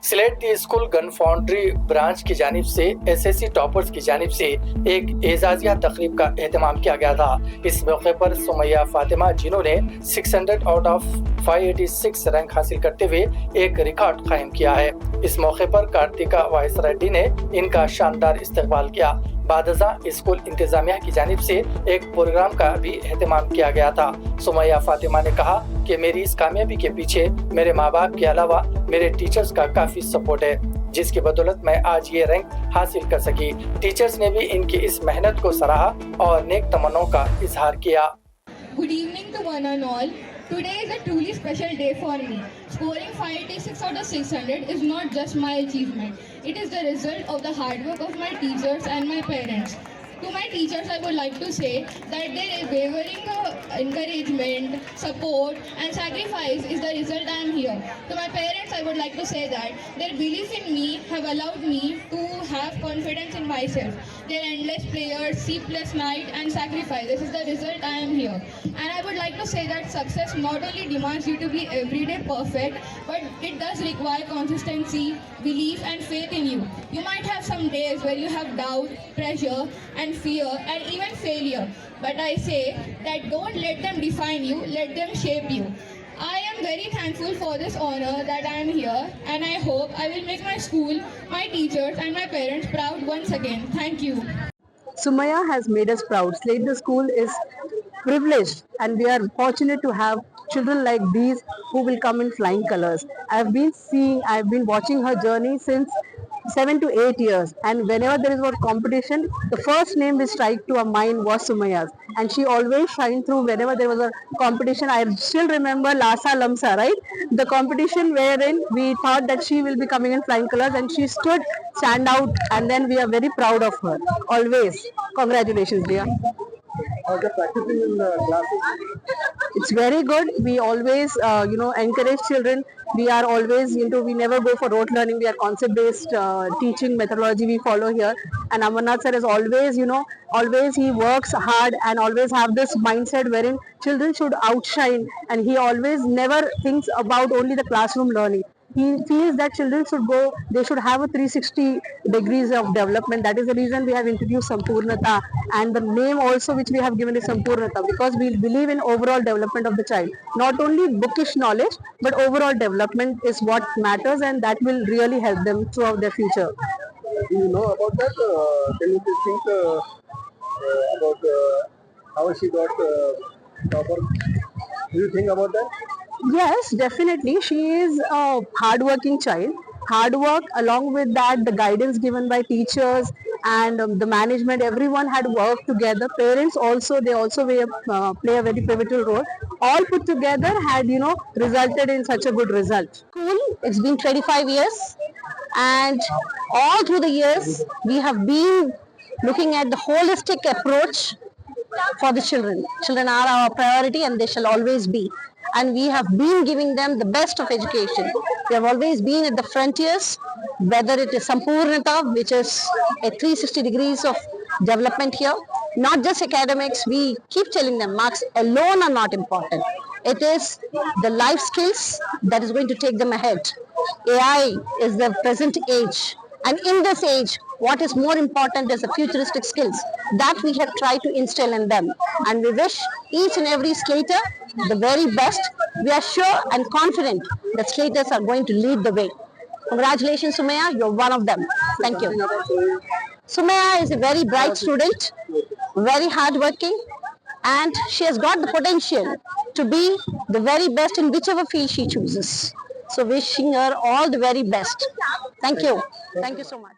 Slate school gun foundry branch की जानिब से एसएससी टॉपर्स की जानिब से एक एजाजिया तकरीब का एहतमाम किया गया था। इस मौके पर सुमैया फातिमा, जिन्होंने 600 आउट ऑफ 586 रैंक हासिल करते हुए एक रिकॉर्ड कायम किया है। इस मौके पर कार्तिका वाइस रेड्डी ने इनका शानदार इस्तकबाल किया। बादजा स्कूल इंतजामिया की जानिब से एक प्रोग्राम का भी एहतमाम किया गया था। सुमैया फातिमा ने कहा कि मेरी इस कामयाबी के पीछे मेरे माँ बाप के अलावा मेरे टीचर्स का काफी सपोर्ट है, जिसकी बदौलत मैं आज ये रैंक हासिल कर सकी। टीचर्स ने भी इनकी इस मेहनत को सराहा और नेक तमन्नाओं का इजहार किया। Good evening to one and all. Today is a truly special day for me. Scoring 586 out of 600 is not just my achievement. It is the result of the hard work of my teachers and my parents. To my teachers, I would like to say that their unwavering encouragement, support and sacrifice is the result I am here. To my parents, I would like to say that their belief in me have allowed me to have confidence in myself. Their endless prayers, sleepless night and sacrifice, this is the result I am here. And I would like to say that success not only demands you to be everyday perfect, but it does require consistency, belief and faith in you. You might have some days where you have doubt, pressure and fear and even failure. But I say that don't let them define you, let them shape you. I am very thankful for this honor that I am here, and I hope I will make my school, my teachers and my parents proud once again. Thank you. Sumaya has made us proud. Slate the school is privileged and we are fortunate to have children like these who will come in flying colors. I've been watching her journey since 7 to 8 years, and whenever there is a competition, the first name which strike to our mind was Sumaya's, and she always shined through whenever there was a competition. I still remember Lasa Lamsa, right? The competition wherein we thought that she will be coming in flying colors, and she stand out, and then we are very proud of her. Always. Congratulations, dear. After practicing in the classes, It's very good. We always, encourage children. We are always we never go for rote learning. We are concept-based teaching methodology we follow here. And Amarnath sir is always, always he works hard and always have this mindset wherein children should outshine. And he always never thinks about only the classroom learning. He feels that children they should have a 360 degrees of development. That is the reason we have introduced Sampurnata, and the name also which we have given is Sampurnata, because we believe in overall development of the child. Not only bookish knowledge, but overall development is what matters, and that will really help them throughout their future. do you know about that? Can you please think about how she got topper? Do you think about that? Yes, definitely. She is a hardworking child. Hard work, along with that, the guidance given by teachers and the management, everyone had worked together. Parents also, they also play a very pivotal role. All put together had, resulted in such a good result. School, it's been 25 years, and all through the years, we have been looking at the holistic approach for the children. Children are our priority and they shall always be. And we have been giving them the best of education. We have always been at the frontiers, whether it is Sampurnata, which is a 360 degrees of development here. Not just academics, we keep telling them marks alone are not important. It is the life skills that is going to take them ahead. AI is the present age. And in this age, what is more important is the futuristic skills that we have tried to instill in them. And we wish each and every Slater the very best. We are sure and confident that Slaters are going to lead the way. Congratulations, Sumaya. You're one of them. Thank you. Sumaya is a very bright student, very hardworking, and she has got the potential to be the very best in whichever field she chooses. So wishing her all the very best. Thank you. Thank you so much.